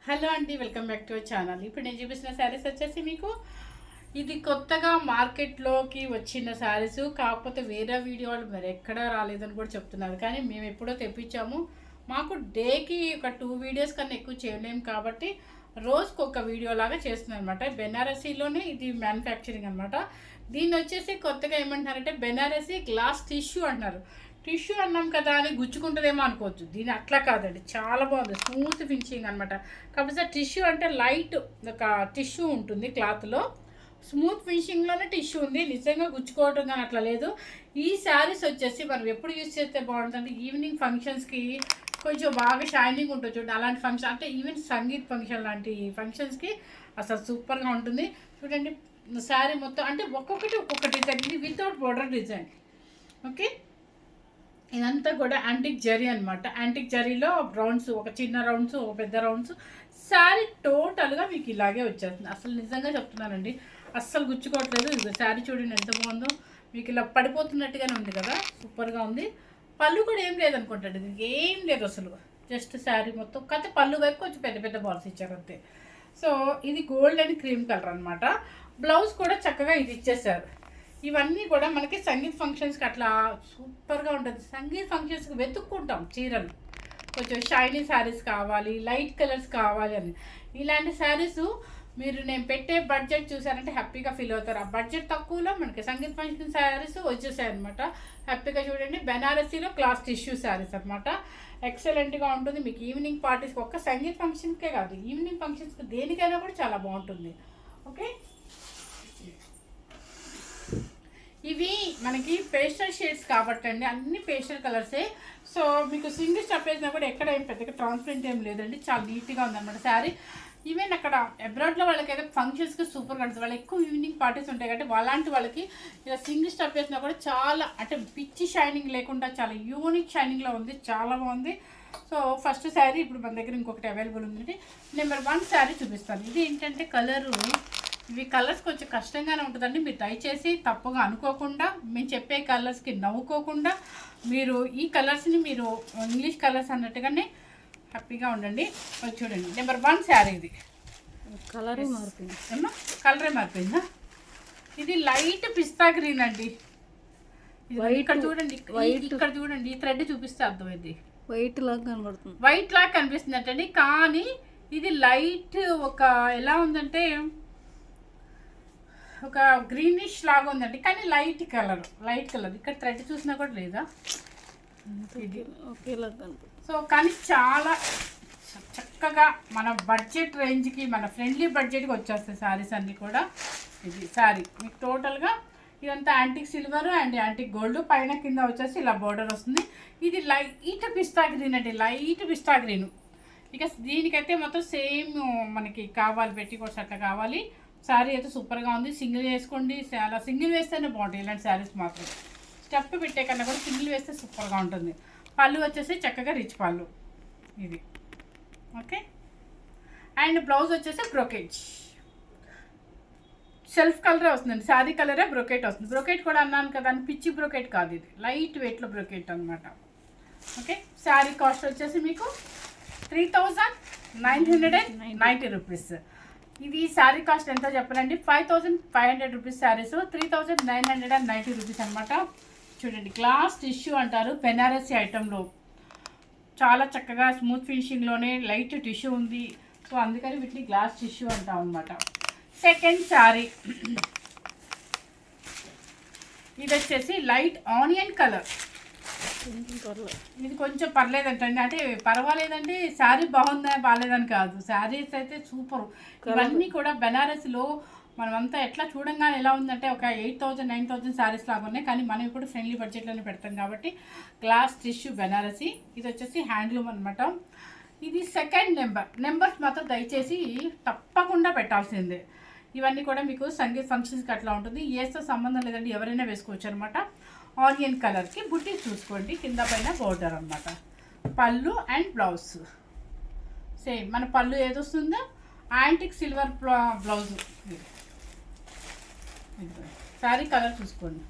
Hello అండి, welcome back to our channel. ఇప్పుడు నేను చూపిస్తున్న శారీస్ వచ్చేసి మీకు ఇది కొత్తగా మార్కెట్లోకి వచ్చిన శారీస్. కాకపోతే వేరే వీడియో వాళ్ళు మరి ఎక్కడా రాలేదని కూడా చెప్తున్నారు, కానీ మేము ఎప్పుడో తెప్పించాము. మాకు డేకి ఒక 2 వీడియోస్ కన్నా ఎక్కువ చేయలేము కాబట్టి రోజుకు ఒక వీడియో లాగా చేస్తున్నాం అనమాట. బెనారసీలోనే ఇది మ్యానుఫ్యాక్చరింగ్ అనమాట. దీన్ని వచ్చేసి కొత్తగా ఏమంటున్నారంటే బెనారసీ గ్లాస్ టిష్యూ అంటున్నారు. టిష్యూ అన్నాం కదా అని గుచ్చుకుంటుందేమో అనుకోవచ్చు. దీని అట్లా కాదండి, చాలా బాగుంది, స్మూత్ ఫినిషింగ్ అనమాట. కాకపోతే టిష్యూ అంటే లైట్ ఒక టిష్యూ ఉంటుంది క్లాత్లో, స్మూత్ ఫినిషింగ్లోనే టిష్యూ ఉంది. నిజంగా గుచ్చుకోవటం కానీ అట్లా లేదు. ఈ శారీస్ వచ్చేసి మనం ఎప్పుడు యూజ్ చేస్తే బాగుంటుందంటే ఈవినింగ్ ఫంక్షన్స్కి కొంచెం బాగా షైనింగ్ ఉంటుంది చూడండి. అలాంటి ఫంక్షన్ అంటే ఈవెన్ సంగీత్ ఫంక్షన్ లాంటి ఫంక్షన్స్కి అసలు సూపర్గా ఉంటుంది. చూడండి శారీ మొత్తం అంటే ఒక్కొక్కటి డిజైన్. ఇది వితౌట్ బోర్డర్ డిజైన్. ఓకే, ఇదంతా కూడా యాంటిక్ జరీ అనమాట. యాంటిక్ జరీలో రౌండ్స్, ఒక చిన్న రౌండ్స్, ఒక పెద్ద రౌండ్స్. శారీ టోటల్గా మీకు ఇలాగే వచ్చేస్తుంది. అసలు నిజంగా చెప్తున్నానండి, అస్సలు గుచ్చుకోవట్లేదు. ఇది శారీ చూడండి ఎంత బాగుందో, మీకు ఇలా పడిపోతున్నట్టుగానే ఉంది కదా, సూపర్గా ఉంది. పళ్ళు కూడా ఏం లేదనుకుంటాడు, దీనికి ఏం లేదు అసలు, జస్ట్ శారీ మొత్తం. కాకపోతే పళ్ళు వైపు కొంచెం పెద్ద పెద్ద బాల్స్ ఇచ్చారు అంతే. సో ఇది గోల్డ్ అండ్ క్రీమ్ కలర్ అనమాట. బ్లౌజ్ కూడా చక్కగా ఇది ఇచ్చేసారు. ఇవన్నీ కూడా మనకి సంగీత్ ఫంక్షన్స్కి అట్లా సూపర్గా ఉంటుంది. సంగీత్ ఫంక్షన్స్కి వెతుక్కుంటాం చీరలు, కొంచెం షైనీ శారీస్ కావాలి, లైట్ కలర్స్ కావాలి అని. ఇలాంటి శారీస్ మీరు నేను పెట్టే బడ్జెట్ చూసారంటే హ్యాపీగా ఫీల్ అవుతారు. ఆ బడ్జెట్ తక్కువలో మనకి సంగీత్ ఫంక్షన్ శారీస్ వచ్చేసాయి అనమాట. హ్యాపీగా చూడండి, బెనారసీలో క్లాస్ టిష్యూ శారీస్ అనమాట. ఎక్సలెంట్గా ఉంటుంది. మీకు ఈవినింగ్ పార్టీస్కి, ఒక్క సంగీత్ ఫంక్షన్కే కాదు, ఈవినింగ్ ఫంక్షన్స్కి దేనికైనా కూడా చాలా బాగుంటుంది. ఓకే, ఇవి మనకి పేస్టల్ షేడ్స్ కాబట్టి అండి, అన్ని పేస్టల్ కలర్సే. సో మీకు సింగిల్ స్టెప్ వేసినా కూడా ఎక్కడ ఏం పెద్దగా ట్రాన్స్పరెంట్ ఏం లేదండి, చాలా నీట్గా ఉందన్నమాట శారీ. ఈవెన్ అక్కడ అబ్రాడ్లో వాళ్ళకైతే ఫంక్షన్స్కి సూపర్గా ఉంటుంది. వాళ్ళు ఎక్కువ ఈవినింగ్ పార్టీస్ ఉంటాయి కాబట్టి అలాంటి వాళ్ళకి ఇలా సింగిల్ స్టెప్ వేసినా కూడా చాలా అంటే పిచ్చి షైనింగ్ లేకుండా చాలా యూనిక్ షైనింగ్లో ఉంది, చాలా బాగుంది. సో ఫస్ట్ శారీ ఇప్పుడు మన దగ్గర ఇంకొకటి అవైలబుల్ ఉందండి. నెంబర్ 1 శారీ చూపిస్తాను. ఇది ఏంటంటే కలరు, ఇవి కలర్స్ కొంచెం కష్టంగానే ఉంటుందండి. మీరు దయచేసి తప్పుగా అనుకోకుండా, మేము చెప్పే కలర్స్కి నవ్వుకోకుండా మీరు ఈ కలర్స్ని మీరు ఇంగ్లీష్ కలర్స్ అన్నట్టుగానే హ్యాపీగా ఉండండి. చూడండి నెంబర్ 1 శారీ. ఇది కలరే మారిపోయింది. కలరే మారిపోయిందా? ఇది లైట్ పిస్తా గ్రీన్ అండి. ఇక్కడ చూడండి, ఇక్కడ చూడండి, ఈ థ్రెడ్ చూపిస్తే అర్థమైంది. వైట్ లాగా కనబడుతుంది, వైట్ లాగా కనిపిస్తుంది అంటండి. కానీ ఇది లైట్ ఒక ఎలా ఉందంటే ఒక గ్రీనిష్ లాగా ఉందండి, కానీ లైట్ కలర్. ఇక్కడ థ్రెడ్ చూసినా కూడా లేదా, ఇది ఒకేలాగా కనబడుతుంది. సో కానీ చాలా చక్కగా మన బడ్జెట్ రేంజ్కి, మన ఫ్రెండ్లీ బడ్జెట్కి వచ్చేస్తాయి శారీస్ అన్నీ కూడా. ఇది శారీ మీకు టోటల్గా ఇదంతా antique silver and antique gold, పైన కింద వచ్చేసి ఇలా బోర్డర్ వస్తుంది. ఇది లైట్ పిస్తా గ్రీన్ అండి, లైట్ పిస్తా గ్రీన్. ఇక దీనికైతే మొత్తం సేమ్ మనకి కావాలి, పెట్టికోట్స్ అట్లా కావాలి. శారీ అయితే సూపర్గా ఉంది. సింగిల్ వేసుకోండి, చాలా సింగిల్ వేస్తేనే బాగుంటాయి ఇలాంటి శారీస్ మాత్రం. స్టెప్ పెట్టే కన్నా కూడా సింగిల్ వేస్తే సూపర్గా ఉంటుంది. పళ్ళు వచ్చేసి చక్కగా రిచ్ పళ్ళు ఇది. ఓకే, అండ్ బ్లౌజ్ వచ్చేసి బ్రోకేట్, సెల్ఫ్ కలరే వస్తుందండి. శారీ కలరే బ్రోకేట్ వస్తుంది. బ్రోకేట్ కూడా అన్నాను కదా అని పిచ్చి బ్రోకేట్ కాదు, ఇది లైట్ వెయిట్లో బ్రోకేట్ అనమాట. ఓకే, శారీ కాస్ట్ వచ్చేసి మీకు 3990 రూపీస్. ఇది శారీ కాస్ట్ ఎంతో చెప్పాలండి, 5500 రూపీస్ శారీస్, 3990 రూపీస్ అనమాట. చూడండి, గ్లాస్ టిష్యూ అంటారు బెనారసీ ఐటెంలో, చాలా చక్కగా స్మూత్ ఫినిషింగ్లోనే లైట్ టిష్యూ ఉంది. సో అందుకని వీటిని గ్లాస్ టిష్యూ అంటాం అనమాట. సెకండ్ శారీ ఇది వచ్చేసి లైట్ ఆనియన్ కలర్. ఇది కొంచెం పర్లేదంటండి, అంటే పర్వాలేదంటే శారీ బాగుందా బాగాలేదని కాదు, శారీస్ అయితే సూపర్. ఇవన్నీ కూడా బెనారస్లో మనమంతా ఎట్లా చూడంగానే ఎలా ఉందంటే ఒక 8000 9000 శారీస్ లాగా ఉన్నాయి, కానీ మనం ఇప్పుడు ఫ్రెండ్లీ బడ్జెట్లోనే పెడతాం కాబట్టి గ్లాస్ టిష్యూ బెనారసీ. ఇది వచ్చేసి హ్యాండ్లూమ్ అనమాట. ఇది సెకండ్ నెంబర్స్ మాత్రం దయచేసి తప్పకుండా పెట్టాల్సిందే. ఇవన్నీ కూడా మీకు సంగీత్ ఫంక్షన్స్కి అట్లా ఉంటుంది, ఏతో సంబంధం లేదండి, ఎవరైనా వేసుకోవచ్చు అనమాట. ఆనియన్ కలర్కి బుట్టి చూసుకోండి, కింద పైన బోర్డర్ అనమాట. పళ్ళు అండ్ బ్లౌజ్ సేమ్, మన పళ్ళు ఏదొస్తుందో antique silver blouse. Sari colour చూసుకోండి,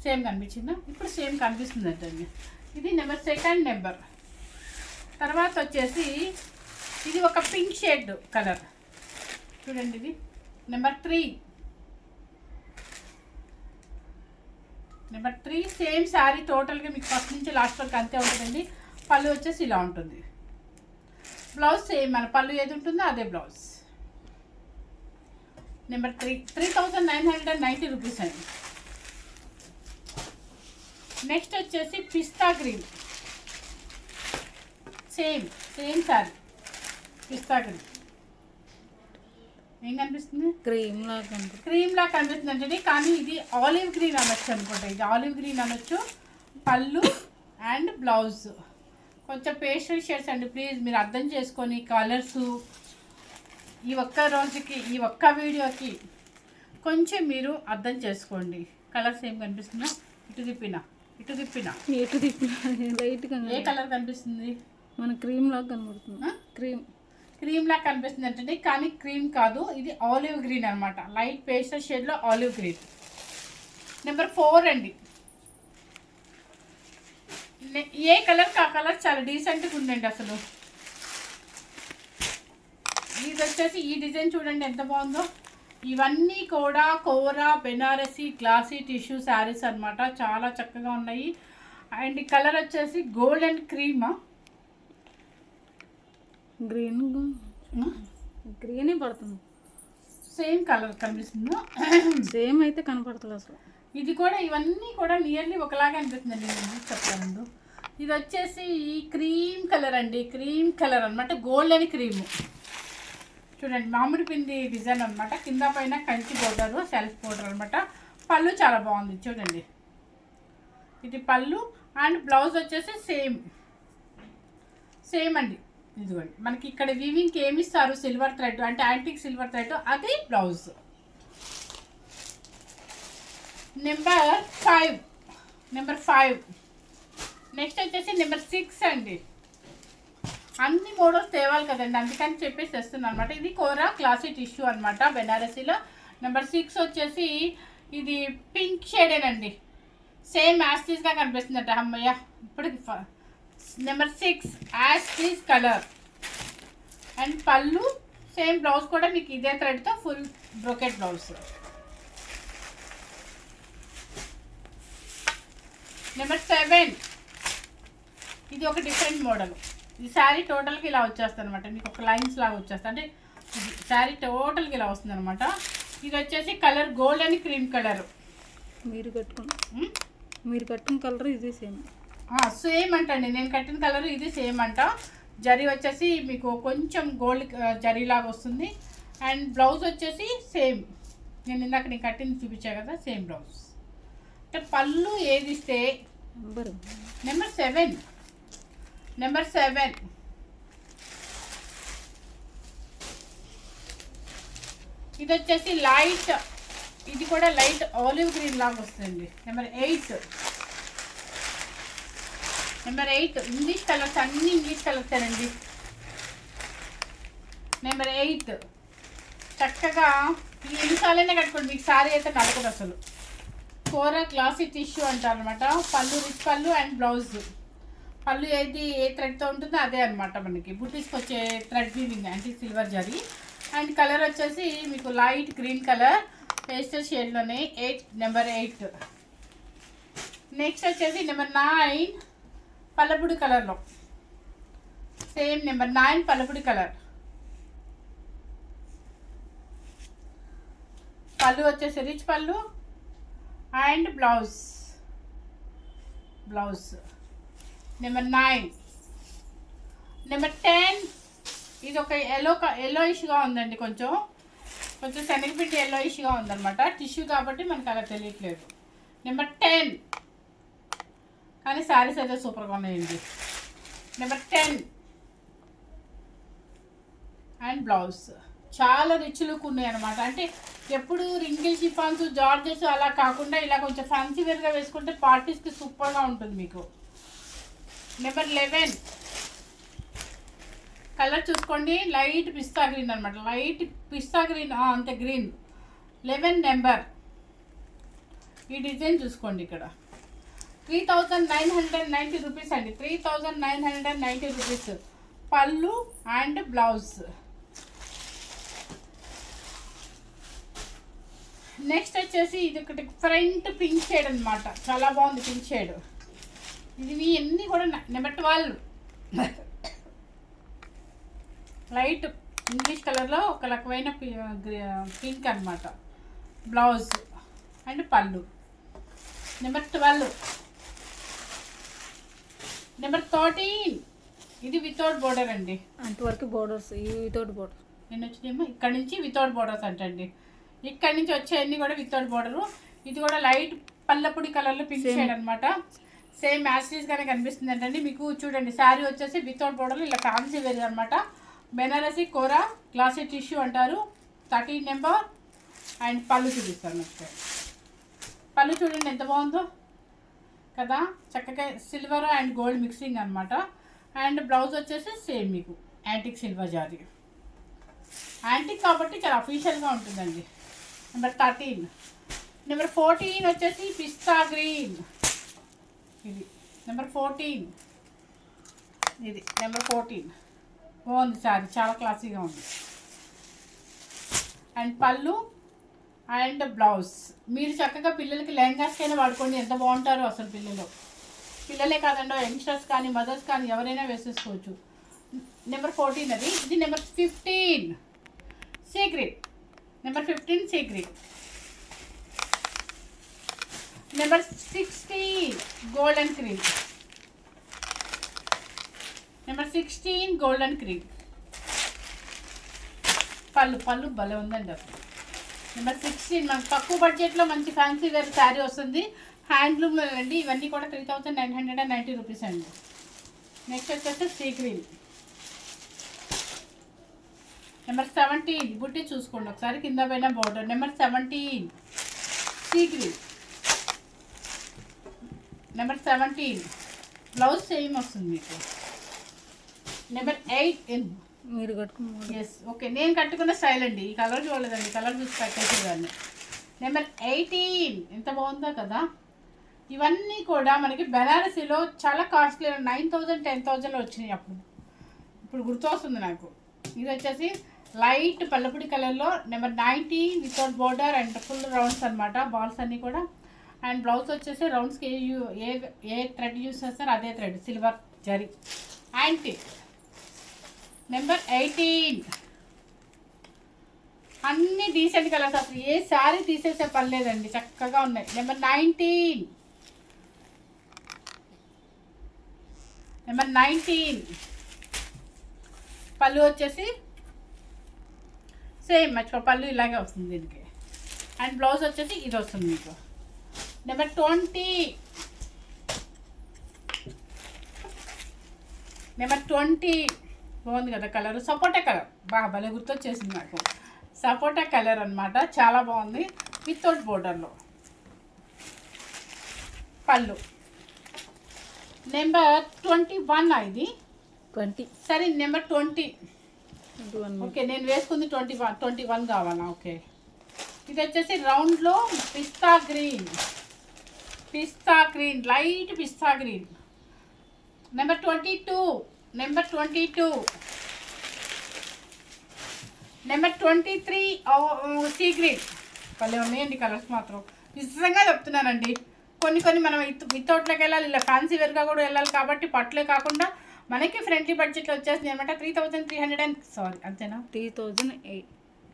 సేమ్ కనిపించిందా? ఇప్పుడు సేమ్ కనిపిస్తుంది అండి. ఇది నెంబర్ 2 నెంబర్. తర్వాత వచ్చేసి ఇది ఒక పింక్ షేడ్ కలర్ చూడండి. ఇది నెంబర్ 3 సేమ్ శారీ టోటల్గా మీకు ఫస్ట్ నుంచి లాస్ట్ వరకు అంతే ఉంటుందండి. పళ్ళు వచ్చేసి ఇలా ఉంటుంది. బ్లౌజ్ సేమ్ మన పళ్ళు ఏది ఉంటుందో అదే బ్లౌజ్. నెంబర్ 3990 రూపీస్ అండి. నెక్స్ట్ వచ్చేసి పిస్తా గ్రీన్, సేమ్ శారీ పిస్తా గ్రీన్. ఏం కనిపిస్తుంది? క్రీమ్ లాగా కనపడుతుంది. క్రీమ్ లాగా కనిపిస్తుంది అంటే, కానీ ఇది ఆలివ్ గ్రీన్ అనొచ్చు అనుకుంటా. ఇది ఆలివ్ గ్రీన్ అనొచ్చు. పళ్ళు అండ్ బ్లౌజ్ కొంచెం పేస్టల్ షేడ్స్ అండి. ప్లీజ్ మీరు అర్థం చేసుకొని కలర్స్ ఈ ఒక్క రోజుకి ఈ ఒక్క వీడియోకి కొంచెం మీరు అర్థం చేసుకోండి. కలర్స్ ఏం కనిపిస్తుందా? ఇటు తిప్పినా లైట్గా ఏ కలర్ కనిపిస్తుంది? మన క్రీమ్ లాగా కనబడుతుంది. క్రీమ్ లాగా కనిపిస్తుంది అంటే, కానీ క్రీమ్ కాదు, ఇది ఆలివ్ గ్రీన్ అనమాట. లైట్ పేస్టల్ షేడ్లో ఆలివ్ గ్రీన్. నెంబర్ 4 అండి. ఏ కలర్ ఆ కలర్ చాలా డీసెంట్గా ఉందండి అసలు. ఇది వచ్చేసి ఈ డిజైన్ చూడండి ఎంత బాగుందో. ఇవన్నీ కూడా కోరా బెనారసి గ్లాసీ టిష్యూ శారీస్ అనమాట. చాలా చక్కగా ఉన్నాయి. అండ్ ఈ కలర్ వచ్చేసి గోల్డ్ అండ్ క్రీమా, గ్రీనే పడుతుంది. సేమ్ కలర్ కనిపిస్తుంది. సేమ్ అయితే కనపడుతుంది అసలు. ఇది కూడా ఇవన్నీ కూడా నియర్లీ ఒకలాగా అనిపిస్తుందండి. నేను చెప్తాను. ఇది వచ్చేసి ఈ క్రీమ్ కలర్ అండి. క్రీమ్ కలర్ అనమాట. గోల్డ్ అని క్రీము చూడండి. మామిడి పిండి డిజైన్ అనమాట. కింద పైన కంచి బోర్డర్, సెల్ఫ్ బోర్డర్ అనమాట. పళ్ళు చాలా బాగుంది చూడండి. ఇది పళ్ళు అండ్ బ్లౌజ్ వచ్చేసి సేమ్ అండి. ఇదిగోండి మనకి ఇక్కడ వీవింగ్కి ఏమి ఇస్తారు? సిల్వర్ థ్రెడ్, అంటే యాంటిక్ సిల్వర్ థ్రెడ్, అది బ్లౌజ్. నెంబర్ 5 నెక్స్ట్ వచ్చేసి నెంబర్ 6 అండి. అన్ని మోడల్స్ తేవాలి కదండి, అందుకని చెప్పేసి తెస్తున్నాను అనమాట. ఇది కోరా క్లాసీ టిష్యూ అనమాట బెనారసీలో. నెంబర్ 6 వచ్చేసి ఇది పింక్ షేడేనండి. సేమ్ యాస్టీస్గా కనిపిస్తుందట. అమ్మయ్య ఇప్పుడు నెంబర్ 6 యాస్టీస్ కలర్ అండ్ పళ్ళు సేమ్. బ్లౌజ్ కూడా మీకు ఇదే థ్రెడ్తో ఫుల్ బ్రోకెట్ బ్లౌజ్. నెంబర్ 7 ఇది ఒక డిఫరెంట్ మోడల్. ఈ శారీ టోటల్గా ఇలా వచ్చేస్తుంది అనమాట. మీకు ఒక లైన్స్ లాగా వచ్చేస్తుంది. అంటే ఇది శారీ టోటల్గా ఇలా వస్తుంది అనమాట. ఇది వచ్చేసి colour gold and cream colour. మీరు కట్టిన కలర్ ఇది సేమ్ అంటండి. నేను కట్టిన కలర్ ఇది సేమ్ అంట. జరీ వచ్చేసి మీకు కొంచెం గోల్డ్ జరీ లాగా వస్తుంది. అండ్ బ్లౌజ్ వచ్చేసి సేమ్. నేను కట్టింది చూపించా కదా, సేమ్ బ్లౌజ్. అంటే పళ్ళు ఏది ఇస్తే నెంబర్ 7 ఇది వచ్చేసి లైట్, ఇది కూడా లైట్ ఆలివ్ గ్రీన్ లాగా వస్తుంది. నెంబర్ 8 ఇంగ్లీష్ కలర్స్, అన్ని ఇంగ్లీష్ కలర్స్ అండి. నెంబర్ 8 చక్కగా ఎన్నిసార్లైనా కట్టుకోండి, మీకు శారీ అయితే నడకదు అసలు. కోరా క్లాసీ టిష్యూ అంటారు అనమాట. పళ్ళు రిచ్ పళ్ళు అండ్ బ్లౌజ్. పళ్ళు ఏది ఏ థ్రెడ్తో ఉంటుందో అదే అనమాట. మనకి బుటీస్కి వచ్చే థ్రెడ్ వీవింగ్ అంటే సిల్వర్ జరీ. అండ్ కలర్ వచ్చేసి మీకు లైట్ గ్రీన్ కలర్ పేస్టల్ షేడ్లోనే నెంబర్ 8. నెక్స్ట్ వచ్చేసి నెంబర్ 9 పల్లపుడి కలర్లో. సేమ్ నెంబర్ 9 పల్లపుడి కలర్. పళ్ళు వచ్చేసి రిచ్ పళ్ళు అండ్ బ్లౌజ్. నెంబర్ 9. నెంబర్ 10 ఇది ఒక ఎల్లోయిష్గా ఉందండి. కొంచెం శనగపిండి ఎల్లోయిష్గా ఉందన్నమాట. టిష్యూ కాబట్టి మనకు అలా తెలియట్లేదు. నెంబర్ 10 కానీ శారీస్ అయితే సూపర్గా ఉన్నాయండి. నెంబర్ 10 అండ్ బ్లౌజ్ చాలా రిచ్ లుక్ ఉన్నాయి అనమాట. అంటే ఎప్పుడు రింగిల్ షిఫాన్స్ జార్జెస్ అలా కాకుండా ఇలా కొంచెం ఫ్యాన్సీ వేర్గా వేసుకుంటే పార్టీస్కి సూపర్గా ఉంటుంది మీకు. నెంబర్ 11 కలర్ చూసుకోండి. లైట్ పిస్తా గ్రీన్ అనమాట. లైట్ పిస్తా గ్రీన్ అంతే గ్రీన్. 11 నెంబర్. ఈ డిజైన్ చూసుకోండి. ఇక్కడ 3990 రూపీస్ అండి. 3990 రూపీస్. పళ్ళు అండ్ బ్లౌజ్. నెక్స్ట్ వచ్చేసి ఇది ఒకటి ఫ్రంట్ పింక్ షేడ్ అనమాట, చాలా బాగుంది పింక్ షేడ్. ఇది అన్నీ కూడా నెంబర్ 12 లైట్ ఇంగ్లీష్ కలర్లో ఒక రకమైన పింక్ అనమాట. బ్లౌజ్ అండ్ పళ్ళు. నెంబర్ 12. నెంబర్ 13 ఇది వితౌట్ బోర్డర్ అండి. అంతవరకు బోర్డర్స్, ఇవి వితౌట్ బోర్డర్. నేను వచ్చిందేమో ఇక్కడ నుంచి వితౌట్ బోర్డర్స్ అంటండి. ఇక్కడ నుంచి వచ్చేవన్నీ కూడా వితౌట్ బోర్డరు. ఇది కూడా లైట్ పల్లపుడి కలర్లో పింక్ షేడ్ అనమాట. సేమ్ మ్యాచెస్గానే కనిపిస్తుంది అంటండి మీకు. చూడండి శారీ వచ్చేసి వితౌట్ బోర్డర్లో ఇలా ఫ్యాన్సీ వేర్ అనమాట. బెనారసి కోరా గ్లాసీ టిష్యూ అంటారు. 13 నెంబర్. అండ్ పళ్ళు చూపిస్తాను. పళ్ళు చూడండి ఎంత బాగుందో కదా, చక్కగా సిల్వర్ అండ్ గోల్డ్ మిక్సింగ్ అనమాట. అండ్ బ్లౌజ్ వచ్చేసి సేమ్ మీకు యాంటిక్ సిల్వర్ జారీ. యాంటిక్ కాబట్టి చాలా అఫీషియల్గా ఉంటుందండి. నెంబర్ 13. నెంబర్ 14 వచ్చేసి పిస్తా గ్రీన్. ఇది నెంబర్ 14. ఇది నెంబర్ 14. బాగుంది సారీ, చాలా క్లాసీగా ఉంది. అండ్ పళ్ళు అండ్ బ్లౌజ్. మీరు చక్కగా పిల్లలకి లెహంగాస్కైనా వాడుకోండి, ఎంత బాగుంటారో అసలు పిల్లలే కాదండి, యంగ్స్టర్స్ కానీ మదర్స్ కానీ ఎవరైనా వేసేసుకోవచ్చు. నెంబర్ 14 అది. ఇది number 15 sea green. Number 15 sea green. Number 16 golden cream. Number 16 golden cream. పళ్ళు భలే ఉందండి అసలు. నెంబర్ 16 మనకు తక్కువ బడ్జెట్లో మంచి ఫ్యాన్సీ వేర్ శారీ వస్తుంది. హ్యాండ్లూమ్లో అండి. ఇవన్నీ కూడా 3990 రూపీస్ అండి. నెక్స్ట్ వచ్చేసి సీ గ్రీన్. నెంబర్ 17 బుట్టి చూసుకోండి ఒకసారి, కింద పైన border. Number 17 sea green. Number 17 blouse same వస్తుంది మీకు. నెంబర్ 8 మీరు కట్టుకున్న ఎస్ ఓకే, నేను కట్టుకున్న స్టైల్ అండి. ఈ కలర్ చూడలేదండి, కలర్ చూసి పెట్టేసేదాన్ని. నెంబర్ 18 ఎంత బాగుందో కదా. ఇవన్నీ కూడా మనకి బెనారసీలో చాలా కాస్ట్లీ 9000 10,000లో వచ్చినాయి అప్పుడు. ఇప్పుడు గుర్తొస్తుంది నాకు. ఇది వచ్చేసి లైట్ పల్లపుడి కలర్లో number 19 without border and full rounds అనమాట, బాల్స్ అన్నీ కూడా. అండ్ బ్లౌజ్ వచ్చేసి రౌండ్స్కి ఏ థ్రెడ్ యూస్ చేస్తారో అదే thread, silver zari. Antique. Number 18 అన్ని డీసెంట్ కలర్స్, అసలు ఏ శారీ తీసేసే పని లేదండి, చక్కగా ఉన్నాయి. నెంబర్ 19. నెంబర్ 19 పళ్ళు వచ్చేసి సేమ్ పళ్ళు ఇలాగే వస్తుంది దీనికి. అండ్ బ్లౌజ్ వచ్చేసి ఇది వస్తుంది మీకు. నెంబర్ 20. నెంబర్ 20 బాగుంది కదా కలర్, సపోటా కలర్. బాగా భలే గుర్తొచ్చేసింది నాకు. సపోటా కలర్ అనమాట, చాలా బాగుంది వితౌట్ బోర్డర్లో. పళ్ళు. నెంబర్ 21 ఇది 20. సరే నెంబర్ 20. ఓకే నేను వేసుకుంది 21 కావాలా. ఓకే ఇది వచ్చేసి రౌండ్లో pista green. Light pista green. Number 22. Number 23 sea green. భలే ఉన్నాయండి కలర్స్ మాత్రం, నిజంగా చెప్తున్నానండి. కొన్ని మనం వితౌట్లోకి వెళ్ళాలి, ఇలా ఫ్యాన్సీ వేర్గా కూడా వెళ్ళాలి కాబట్టి పట్లే కాకుండా మనకి ఫ్రెండ్లీ బడ్జెట్లో వచ్చేసింది అనమాట. 3300 అంతేనా,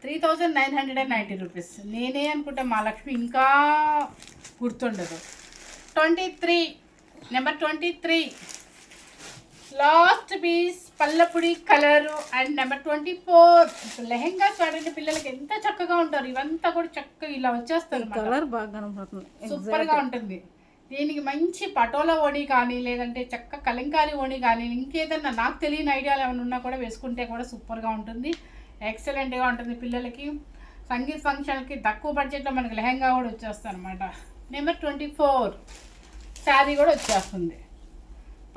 3990 రూపీస్. నేనే అనుకుంటా మా లక్ష్మి ఇంకా గుర్తుండదు. 23. నెంబర్ 23 లాస్ట్ పీస్ పల్లపుడి కలరు. అండ్ నెంబర్ 24 లెహెంగా చూడండి, పిల్లలకి ఎంత చక్కగా ఉంటారు. ఇవంతా కూడా చక్కగా ఇలా వచ్చేస్తారు, కలర్ బాగా కనపడుతుంది, సూపర్గా ఉంటుంది. దీనికి మంచి పటోలా ఓణి కానీ లేదంటే చక్క కలంకారీ ఓణి కానీ ఇంకేదన్నా నాకు తెలియని ఐడియాలు ఏమైనా ఉన్నా కూడా వేసుకుంటే కూడా సూపర్గా ఉంటుంది, ఎక్సలెంట్గా ఉంటుంది. పిల్లలకి సంగీత్ ఫంక్షన్కి తక్కువ బడ్జెట్లో మనకి లెహంగా కూడా వచ్చేస్తుంది అనమాట. నెంబర్ 24 శారీ కూడా వచ్చేస్తుంది,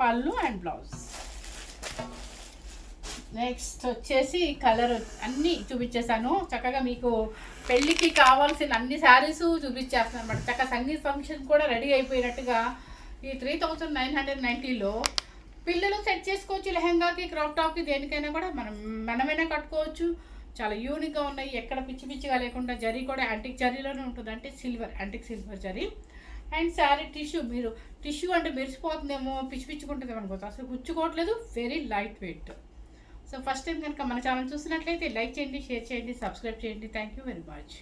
పళ్ళు అండ్ బ్లౌజ్. నెక్స్ట్ వచ్చేసి కలర్ అన్నీ చూపించేసాను. చక్కగా మీకు పెళ్ళికి కావాల్సిన అన్ని శారీస్ చూపించేస్తాను అనమాట. చక్కగా సంగీత్ ఫంక్షన్ కూడా రెడీ అయిపోయినట్టుగా ఈ 3990లో పిల్లలు సెట్ చేసుకోవచ్చు, లెహంగాకి, క్రాప్ టాప్కి, దేనికైనా కూడా మనమైనా కట్టుకోవచ్చు. చాలా యూనిక్గా ఉన్నాయి, ఎక్కడ పిచ్చి పిచ్చిగా లేకుండా. జరీ కూడా యాంటిక్ జరీలోనే ఉంటుంది, అంటే antique silver zari. And sari tissue, మీరు టిష్యూ అంటే మెరిసిపోతుందేమో, పిచ్చి పిచ్చుకుంటుందేమో అనుకోవచ్చు, అసలు గుచ్చుకోవట్లేదు, very light weight. So first time కనుక మన ఛానల్ చూసినట్లయితే లైక్ చేయండి, షేర్ చేయండి, సబ్స్క్రైబ్ చేయండి. Thank you very much.